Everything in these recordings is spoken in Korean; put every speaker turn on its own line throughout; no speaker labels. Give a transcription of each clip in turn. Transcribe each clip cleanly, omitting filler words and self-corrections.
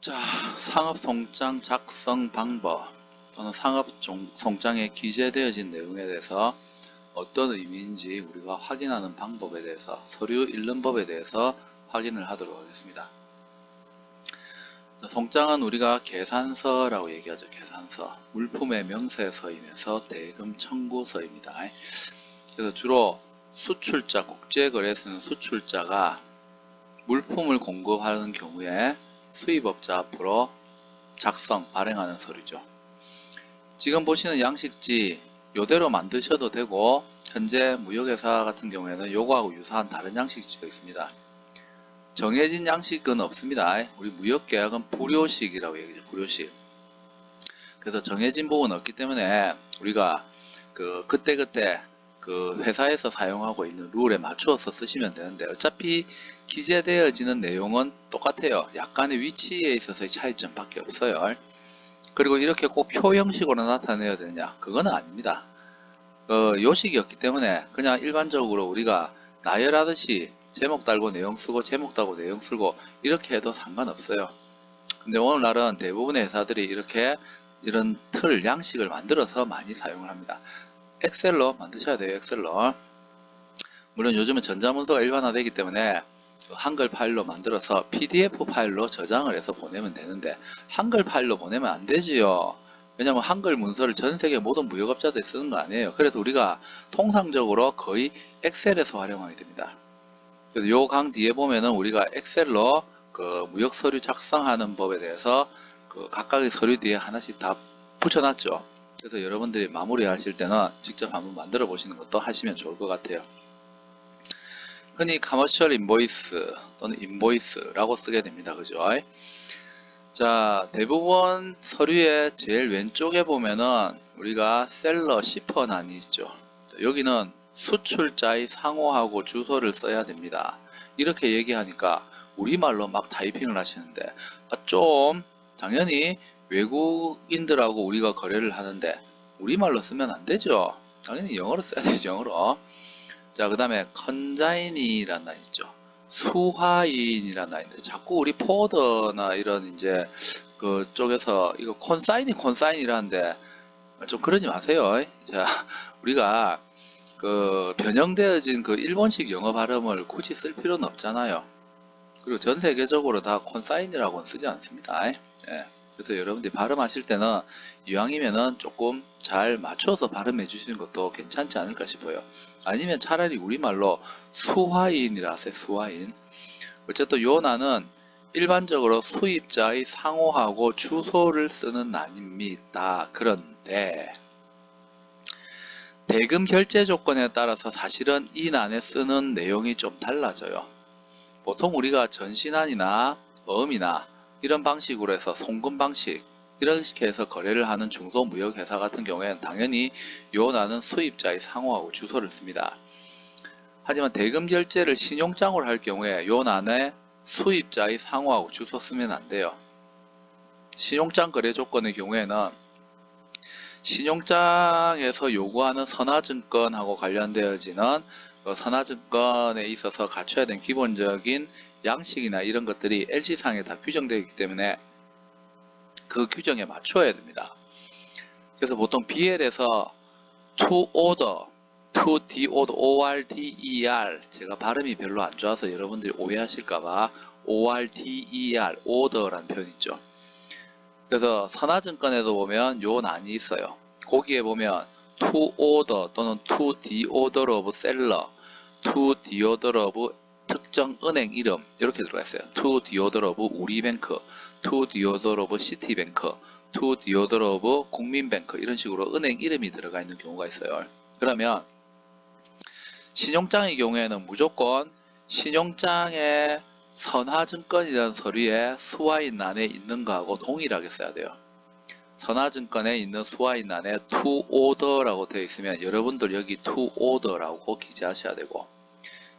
자, 상업송장 작성 방법 또는 상업송장에 기재되어진 내용에 대해서 어떤 의미인지 우리가 확인하는 방법에 대해서, 서류 읽는 법에 대해서 확인을 하도록 하겠습니다. 자, 송장은 우리가 계산서라고 얘기하죠. 계산서. 물품의 명세서이면서 대금 청구서입니다. 그래서 주로 수출자, 국제거래소는 수출자가 물품을 공급하는 경우에 수입업자 앞으로 작성, 발행하는 서류죠. 지금 보시는 양식지 이대로 만드셔도 되고, 현재 무역회사 같은 경우에는 요거하고 유사한 다른 양식지가 있습니다. 정해진 양식은 없습니다. 우리 무역계약은 불요식이라고 얘기하죠. 불요식. 그래서 정해진 부분은 없기 때문에 우리가 그때그때 그 회사에서 사용하고 있는 룰에 맞추어서 쓰시면 되는데, 어차피 기재되어지는 내용은 똑같아요. 약간의 위치에 있어서의 차이점밖에 없어요. 그리고 이렇게 꼭 표 형식으로 나타내야 되느냐? 그건 아닙니다. 요식이었기 때문에 그냥 일반적으로 우리가 나열하듯이 제목 달고 내용 쓰고 제목 달고 내용 쓰고 이렇게 해도 상관없어요. 근데 오늘날은 대부분의 회사들이 이런 틀, 양식을 만들어서 많이 사용을 합니다. 엑셀로 만드셔야 돼요. 엑셀로. 물론 요즘은 전자문서가 일반화되기 때문에 한글 파일로 만들어서 PDF 파일로 저장을 해서 보내면 되는데, 한글 파일로 보내면 안 되지요. 왜냐면 한글 문서를 전 세계 모든 무역업자들이 쓰는 거 아니에요. 그래서 우리가 통상적으로 거의 엑셀에서 활용하게 됩니다. 그래서 요 강 뒤에 보면은 우리가 엑셀로 무역 서류 작성하는 법에 대해서 각각의 서류 뒤에 하나씩 다 붙여놨죠. 그래서 여러분들이 마무리 하실 때는 직접 한번 만들어 보시는 것도 하시면 좋을 것 같아요. 흔히 커머셜 인보이스 또는 인보이스라고 쓰게 됩니다. 그죠? 자, 대부분 서류의 제일 왼쪽에 보면은 우리가 셀러, 시퍼란이 있죠. 여기는 수출자의 상호하고 주소를 써야 됩니다. 이렇게 얘기하니까 우리말로 막 타이핑을 하시는데, 좀 당연히 외국인들하고 우리가 거래를 하는데 우리말로 쓰면 안 되죠. 당연히 영어로 써야 되죠. 영어로. 자, 그 다음에 컨자인이라는 날 있죠. 수화인이라는 날인데, 자꾸 우리 포워더나 이런 이제 그쪽에서 이거 콘사인이라는데 좀 그러지 마세요. 자, 우리가 변형되어진 일본식 영어 발음을 굳이 쓸 필요는 없잖아요. 그리고 전 세계적으로 다 콘사인이라고는 쓰지 않습니다. 예. 그래서 여러분들이 발음하실 때는 이왕이면은 조금 잘 맞춰서 발음해 주시는 것도 괜찮지 않을까 싶어요. 아니면 차라리 우리말로 수화인이라 하세요. 수화인. 어쨌든 요 난은 일반적으로 수입자의 상호하고 주소를 쓰는 난입니다. 그런데 대금 결제 조건에 따라서 사실은 이 난에 쓰는 내용이 좀 달라져요. 보통 우리가 전신한이나 어음이나 이런 방식으로 해서 송금 방식 이렇게 해서 거래를 하는 중소무역회사 같은 경우에는 당연히 요 난은 수입자의 상호하고 주소를 씁니다. 하지만 대금 결제를 신용장으로 할 경우에 요 난에 수입자의 상호하고 주소 쓰면 안 돼요. 신용장 거래 조건의 경우에는 신용장에서 요구하는 선화증권하고 관련되어지는 선화증권에 있어서 갖춰야 되는 기본적인 양식이나 이런 것들이 LC상에 다 규정되어 있기 때문에 그 규정에 맞춰야 됩니다. 그래서 보통 BL에서 to order, to deorder, ORDER, 제가 발음이 별로 안 좋아서 여러분들이 오해하실까봐 ORDER, order라는 표현 있죠. 그래서 선화증권에도 보면 요 난이 있어요. 거기에 보면 to order 또는 to deorder of seller, to deorder of 특정 은행 이름 이렇게 들어가 있어요. to deorder of 우리뱅크, to deorder of 시티뱅크, to deorder of 국민뱅크 이런 식으로 은행 이름이 들어가 있는 경우가 있어요. 그러면 신용장의 경우에는 무조건 신용장에 선화증권이라는 서류에 수화인란에 있는 거하고 동일하게 써야 돼요. 선화증권에 있는 수화인란에 to order라고 되어 있으면 여러분들 여기 to order라고 기재하셔야 되고,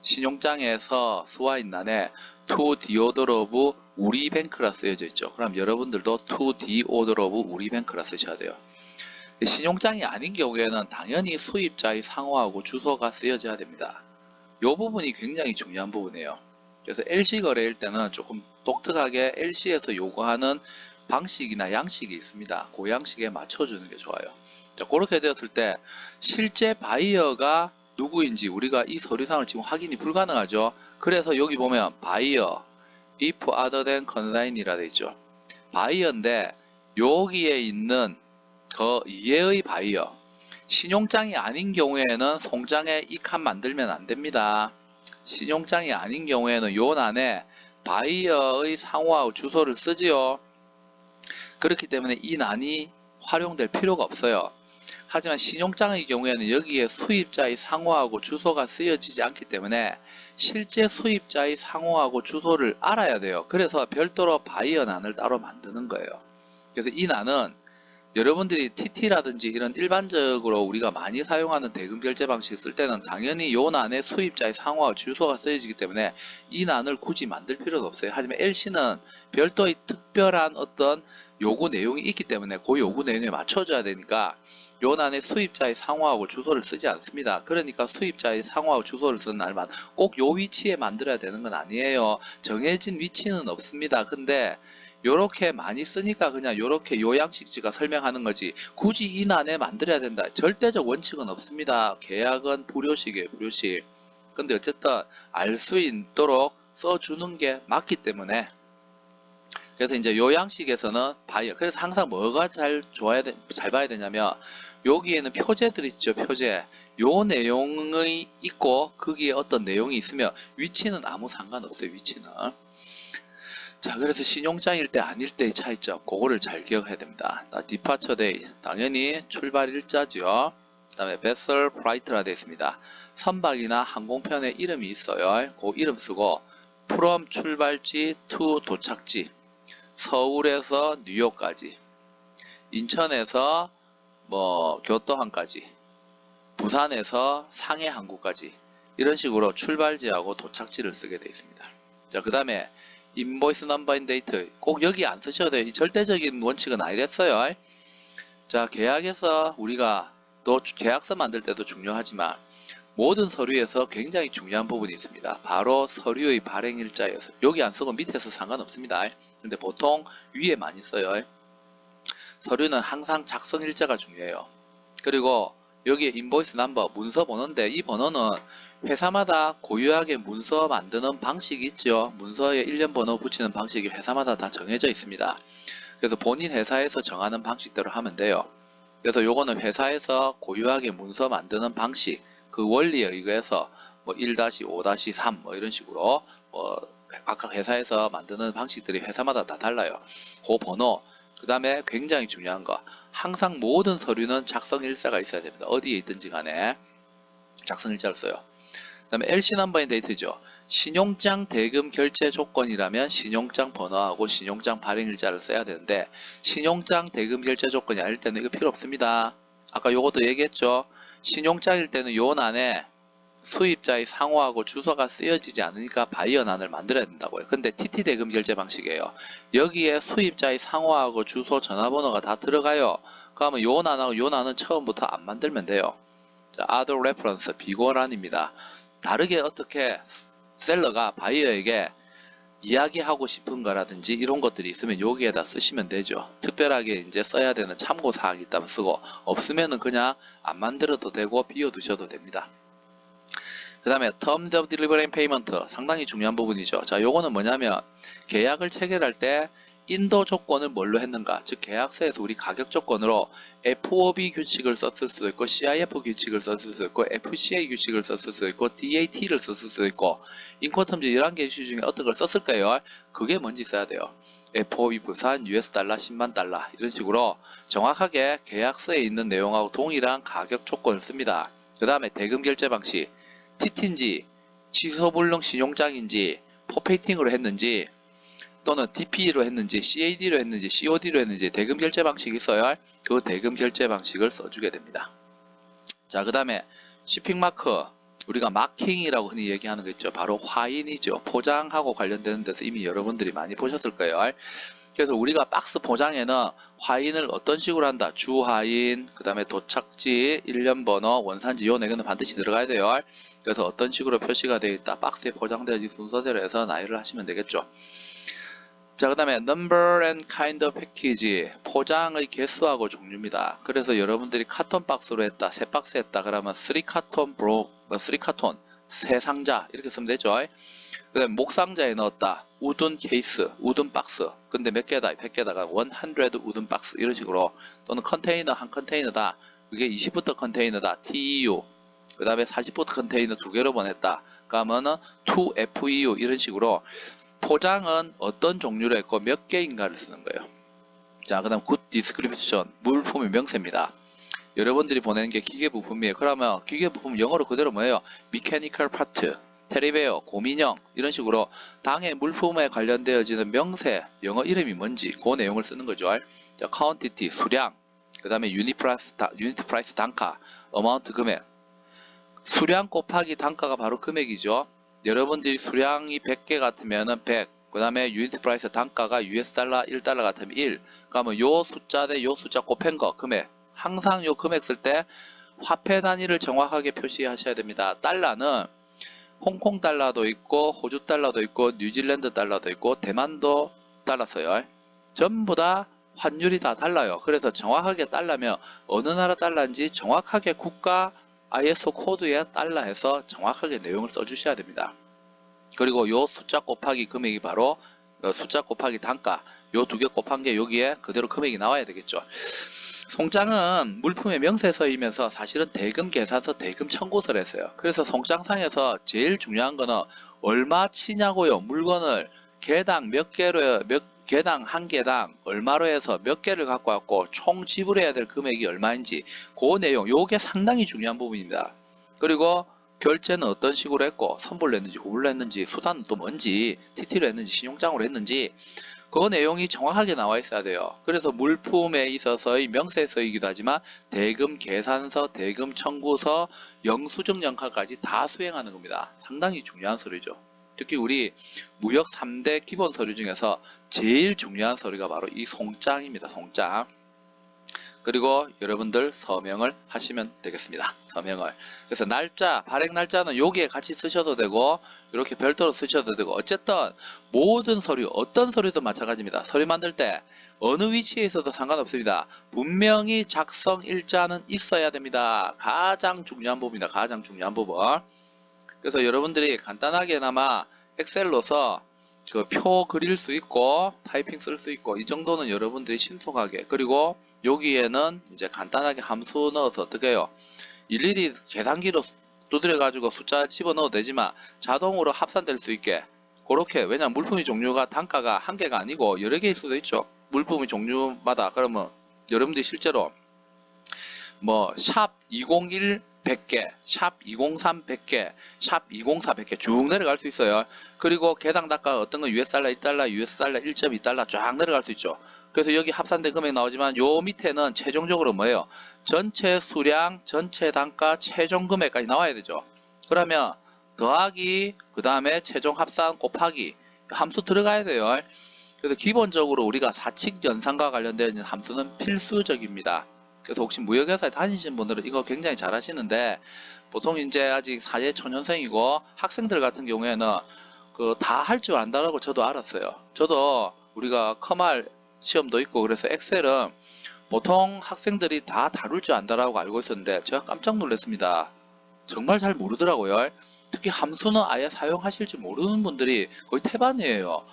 신용장에서 수화인란에 to deorder of 우리뱅크라 쓰여져 있죠. 그럼 여러분들도 to deorder of 우리뱅크라 쓰셔야 돼요. 신용장이 아닌 경우에는 당연히 수입자의 상호하고 주소가 쓰여져야 됩니다. 이 부분이 굉장히 중요한 부분이에요. 그래서 LC 거래일 때는 조금 독특하게 LC에서 요구하는 방식이나 양식이 있습니다. 그 양식에 맞춰주는 게 좋아요. 자, 그렇게 되었을 때 실제 바이어가 누구인지 우리가 이 서류상을 지금 확인이 불가능하죠. 그래서 여기 보면 바이어 if other than consign이라 되어 있죠. 바이어인데 여기에 있는 그 이해의 바이어, 신용장이 아닌 경우에는 송장에 이 칸 만들면 안 됩니다. 신용장이 아닌 경우에는 요 난에 바이어의 상호하고 주소를 쓰지요. 그렇기 때문에 이 난이 활용될 필요가 없어요. 하지만 신용장의 경우에는 여기에 수입자의 상호하고 주소가 쓰여지지 않기 때문에 실제 수입자의 상호하고 주소를 알아야 돼요. 그래서 별도로 바이어 난을 따로 만드는 거예요. 그래서 이 난은 여러분들이 TT라든지 이런 일반적으로 우리가 많이 사용하는 대금 결제 방식 쓸 때는 당연히 요 난에 수입자의 상호와 주소가 쓰여지기 때문에 이 난을 굳이 만들 필요도 없어요. 하지만 LC는 별도의 특별한 어떤 요구 내용이 있기 때문에 그 요구 내용에 맞춰줘야 되니까 요 난에 수입자의 상호하고 주소를 쓰지 않습니다. 그러니까 수입자의 상호하고 주소를 쓰는 날만 꼭 요 위치에 만들어야 되는 건 아니에요. 정해진 위치는 없습니다. 근데 요렇게 많이 쓰니까 그냥 요렇게 요양식지가 설명하는 거지 굳이 이 난에 만들어야 된다. 절대적 원칙은 없습니다. 계약은 불효식이에요. 불효식. 근데 어쨌든 알 수 있도록 써주는 게 맞기 때문에 그래서 이제 요양식에서는 바이어. 그래서 항상 뭐가 잘 봐야 되냐면 여기에는 표제들 있죠. 표제. 요 내용이 있고 거기에 어떤 내용이 있으면 위치는 아무 상관없어요. 위치는. 자, 그래서 신용장일 때 아닐 때의 차이점, 그거를 잘 기억해야 됩니다. 디파처 데이, 당연히 출발 일자죠. 그 다음에 vessel flight라 되어 있습니다. 선박이나 항공편에 이름이 있어요. 그 이름 쓰고 from 출발지 to 도착지, 서울에서 뉴욕까지, 인천에서 뭐 교토항까지, 부산에서 상해 항구까지 이런 식으로 출발지하고 도착지를 쓰게 되어 있습니다. 자, 그 다음에 인보이스 넘버 인 데이트 꼭 여기 안 쓰셔도 돼요. 이 절대적인 원칙은 아니랬어요. 자, 계약에서 우리가 또 계약서 만들 때도 중요하지만 모든 서류에서 굉장히 중요한 부분이 있습니다. 바로 서류의 발행일자예요. 여기 안 쓰고 밑에서 상관없습니다. 근데 보통 위에 많이 써요. 서류는 항상 작성일자가 중요해요. 그리고 여기에 인보이스 넘버 문서 번호인데 이 번호는 회사마다 고유하게 문서 만드는 방식이 있죠. 문서에 일련 번호 붙이는 방식이 회사마다 다 정해져 있습니다. 그래서 본인 회사에서 정하는 방식대로 하면 돼요. 그래서 요거는 회사에서 고유하게 문서 만드는 방식, 그 원리에 의해서 뭐 1-5-3 뭐 이런 식으로 각각 회사에서 만드는 방식들이 회사마다 다 달라요. 그 번호, 그 다음에 굉장히 중요한 거, 항상 모든 서류는 작성일자가 있어야 됩니다. 어디에 있든지 간에 작성일자를 써요. 그 다음에 LC 넘버인 데이트죠. 신용장 대금 결제 조건이라면 신용장 번호하고 신용장 발행일자를 써야 되는데 신용장 대금 결제 조건이 아닐 때는 이거 필요 없습니다. 아까 요것도 얘기했죠. 신용장일 때는 요 난에 수입자의 상호하고 주소가 쓰여지지 않으니까 바이어 난을 만들어야 된다고요. 근데 TT 대금 결제 방식이에요. 여기에 수입자의 상호하고 주소 전화번호가 다 들어가요. 그러면 요 난하고 요 난은 처음부터 안 만들면 돼요. 자, other reference 비고란입니다. 다르게 어떻게 셀러가 바이어에게 이야기하고 싶은 거라든지 이런 것들이 있으면 여기에다 쓰시면 되죠. 특별하게 이제 써야 되는 참고사항이 있다면 쓰고 없으면은 그냥 안 만들어도 되고 비워두셔도 됩니다. 그 다음에 Terms of Delivery and Payment 상당히 중요한 부분이죠. 자, 요거는 뭐냐면 계약을 체결할 때 인도 조건을 뭘로 했는가, 즉 계약서에서 우리 가격 조건으로 FOB 규칙을 썼을 수도 있고 CIF 규칙을 썼을 수도 있고 FCA 규칙을 썼을 수도 있고 DAT를 썼을 수도 있고 인코텀즈 11개 이슈 중에 어떤 걸 썼을까요? 그게 뭔지 써야 돼요. FOB 부산 US 달러 10만 달러 이런 식으로 정확하게 계약서에 있는 내용하고 동일한 가격 조건을 씁니다. 그 다음에 대금 결제 방식, TT인지 취소불능 신용장인지 포페이팅으로 했는지 또는 DP로 했는지 CAD로 했는지 COD로 했는지 대금 결제 방식이 있어요. 그 대금 결제 방식을 써주게 됩니다. 자, 그 다음에 쇼핑마크, 우리가 마킹이라고 흔히 얘기하는 거 있죠. 바로 화인이죠. 포장하고 관련되는 데서 이미 여러분들이 많이 보셨을 거예요. 그래서 우리가 박스 포장에는 화인을 어떤 식으로 한다. 주화인, 그 다음에 도착지, 일련번호, 원산지 요 4개는 반드시 들어가야 돼요. 그래서 어떤 식으로 표시가 되어 있다. 박스에 포장되어진 순서대로 해서 나열을 하시면 되겠죠. 자, 그 다음에 number and kind of package, 포장의 개수하고 종류입니다. 그래서 여러분들이 카톤 박스로 했다, 세 박스 했다 그러면 3카톤 3카톤, 세 상자 이렇게 쓰면 되죠. 그 다음에 목상자에 넣었다, 우든 케이스, 우든 박스. 근데 몇 개다? 100개다가 100 우든 박스 이런 식으로. 또는 컨테이너 한 컨테이너다, 그게 20부터 컨테이너다, TEU. 그 다음에 40부터 컨테이너 2개로 보냈다 그러면은 2FEU 이런 식으로 포장은 어떤 종류로 했고 몇 개인가를 쓰는 거예요. 자, 그 다음 good description, 물품의 명세입니다. 여러분들이 보내는 게 기계 부품이에요. 그러면 기계 부품 영어로 그대로 뭐예요? mechanical part, 테리베어, 고민형 이런 식으로 당의 물품에 관련되어지는 명세, 영어 이름이 뭔지 그 내용을 쓰는 거죠. 자, quantity, 수량, 그 다음에 unit price 단가, amount 금액. 수량 곱하기 단가가 바로 금액이죠. 여러분들이 수량이 100개 같으면은 100, 그 다음에 유니트 프라이스 단가가 US 달러 1달러 같으면 1. 그러면 요 숫자 대 요 숫자 곱한 거 금액. 항상 요 금액 쓸 때 화폐 단위를 정확하게 표시하셔야 됩니다. 달러는 홍콩 달러도 있고 호주 달러도 있고 뉴질랜드 달러도 있고 대만도 달러 써요. 전부 다 환율이 다 달라요. 그래서 정확하게 달러면 어느 나라 달러인지 정확하게 국가 ISO 코드에 달러 해서 정확하게 내용을 써주셔야 됩니다. 그리고 요 숫자 곱하기 금액이 바로 숫자 곱하기 단가, 요 2개 곱한 게 여기에 그대로 금액이 나와야 되겠죠. 송장은 물품의 명세서이면서 사실은 대금 계산서, 대금 청구서를 했어요. 그래서 송장상에서 제일 중요한 거는 얼마 치냐고요. 물건을 개당 몇 개로, 개당 한 개당 얼마로 해서 몇 개를 갖고 왔고 총 지불해야 될 금액이 얼마인지 그 내용, 요게 상당히 중요한 부분입니다. 그리고 결제는 어떤 식으로 했고 선불로 했는지 후불로 했는지 수단은 또 뭔지 TT로 했는지 신용장으로 했는지 그 내용이 정확하게 나와 있어야 돼요. 그래서 물품에 있어서의 명세서이기도 하지만 대금 계산서, 대금 청구서, 영수증 영화까지 다 수행하는 겁니다. 상당히 중요한 서류죠. 특히 우리 무역 3대 기본 서류 중에서 제일 중요한 서류가 바로 이 송장입니다. 송장. 그리고 여러분들 서명을 하시면 되겠습니다. 서명을. 그래서 날짜, 발행 날짜는 여기에 같이 쓰셔도 되고 이렇게 별도로 쓰셔도 되고 어쨌든 모든 서류, 어떤 서류도 마찬가지입니다. 서류 만들 때 어느 위치에 있어도 상관없습니다. 분명히 작성 일자는 있어야 됩니다. 가장 중요한 부분입니다. 가장 중요한 부분. 그래서 여러분들이 간단하게나마 엑셀로서 그 표 그릴 수 있고 타이핑 쓸 수 있고 이 정도는 여러분들이 신속하게, 그리고 여기에는 이제 간단하게 함수 넣어서 어떻게 해요? 일일이 계산기로 두드려 가지고 숫자 집어 넣어도 되지만 자동으로 합산될 수 있게 그렇게, 왜냐면 물품의 종류가 단가가 한 개가 아니고 여러 개일 수도 있죠. 물품의 종류마다. 그러면 여러분들이 실제로 뭐 샵 201 100개, 샵 203 100개, 샵 204 100개 쭉 내려갈 수 있어요. 그리고 개당 단가가 어떤 건 US 달러 1달러, US 달러 1.2달러 쫙 내려갈 수 있죠. 그래서 여기 합산된 금액 나오지만 요 밑에는 최종적으로 뭐예요? 전체 수량, 전체 단가, 최종 금액까지 나와야 되죠. 그러면 더하기, 그 다음에 최종 합산 곱하기 함수 들어가야 돼요. 그래서 기본적으로 우리가 사칙 연산과 관련된 함수는 필수적입니다. 그래서 혹시 무역회사에 다니시는 분들은 이거 굉장히 잘 하시는데 보통 이제 아직 사회초년생이고 학생들 같은 경우에는 그 다 할 줄 안다라고 저도 알았어요. 저도 우리가 커말 시험도 있고 그래서 엑셀은 보통 학생들이 다 다룰 줄 안다라고 알고 있었는데 제가 깜짝 놀랐습니다. 정말 잘 모르더라고요. 특히 함수는 아예 사용하실 줄 모르는 분들이 거의 태반이에요.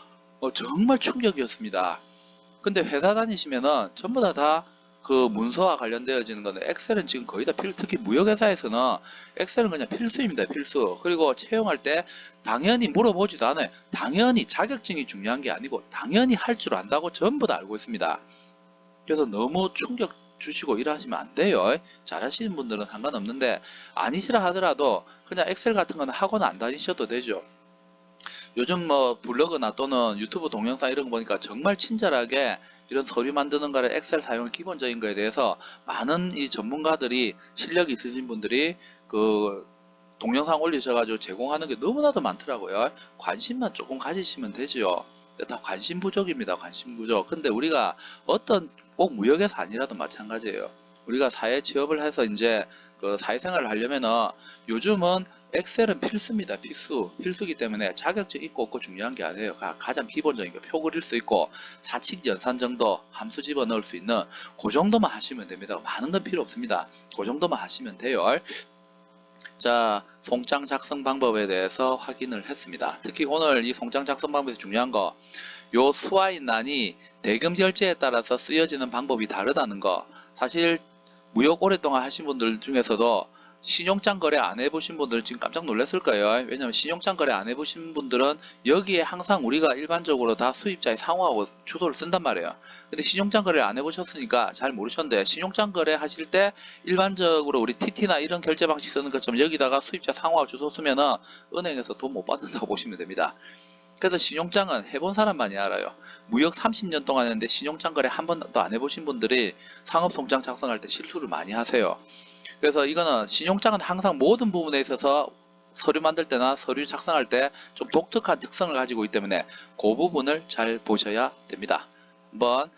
정말 충격이었습니다. 근데 회사 다니시면은 전부 다 그 문서와 관련되어지는 거는 엑셀은 지금 거의 다 특히 무역회사에서는 엑셀은 그냥 필수입니다. 필수. 그리고 채용할 때 당연히 물어보지도 않아요. 당연히 자격증이 중요한 게 아니고 당연히 할 줄 안다고 전부 다 알고 있습니다. 그래서 너무 충격 주시고 일하시면 안 돼요. 잘하시는 분들은 상관없는데 아니시라 하더라도 그냥 엑셀 같은 거는 학원 안 다니셔도 되죠. 요즘 뭐 블로그나 또는 유튜브 동영상 이런 거 보니까 정말 친절하게 이런 서류 만드는 거를 엑셀 사용 기본적인 거에 대해서 많은 이 전문가들이, 실력이 있으신 분들이 그 동영상 올리셔가지고 제공하는 게 너무나도 많더라고요. 관심만 조금 가지시면 되죠. 다 관심 부족입니다. 관심 부족. 근데 우리가 어떤 꼭 무역에서 아니라도 마찬가지예요. 우리가 사회 취업을 해서 이제 그 사회생활을 하려면은 요즘은 엑셀은 필수입니다. 필수기 때문에 자격증 있고 없고 중요한 게 아니에요. 가장 기본적인 거 표 그릴 수 있고 사칙 연산 정도 함수 집어넣을 수 있는 그 정도만 하시면 됩니다. 많은 건 필요 없습니다. 그 정도만 하시면 돼요. 자, 송장 작성 방법에 대해서 확인을 했습니다. 특히 오늘 이 송장 작성 방법에서 중요한 거, 요 수화인란이 대금 결제에 따라서 쓰여지는 방법이 다르다는 거. 사실 무역 오랫동안 하신 분들 중에서도 신용장 거래 안 해보신 분들은 지금 깜짝 놀랐을 거예요. 왜냐면 신용장 거래 안 해보신 분들은 여기에 항상 우리가 일반적으로 다 수입자의 상호하고 주소를 쓴단 말이에요. 근데 신용장 거래를 안 해보셨으니까 잘 모르셨는데, 신용장 거래 하실 때 일반적으로 우리 TT나 이런 결제 방식 쓰는 것처럼 여기다가 수입자 상호하고 주소 쓰면은 은행에서 돈 못 받는다고 보시면 됩니다. 그래서 신용장은 해본 사람만이 알아요. 무역 30년 동안 했는데 신용장 거래 한 번도 안 해보신 분들이 상업송장 작성할 때 실수를 많이 하세요. 그래서 이거는 신용장은 항상 모든 부분에 있어서 서류 만들 때나 서류 작성할 때 좀 독특한 특성을 가지고 있기 때문에 그 부분을 잘 보셔야 됩니다. 한번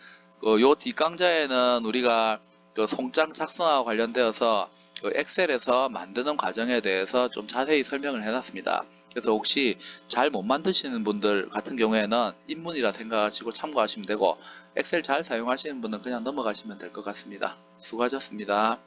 요 뒷강좌에는 우리가 그 송장 작성과 관련되어서 그 엑셀에서 만드는 과정에 대해서 좀 자세히 설명을 해놨습니다. 그래서 혹시 잘 못 만드시는 분들 같은 경우에는 입문이라 생각하시고 참고하시면 되고, 엑셀 잘 사용하시는 분은 그냥 넘어가시면 될 것 같습니다. 수고하셨습니다.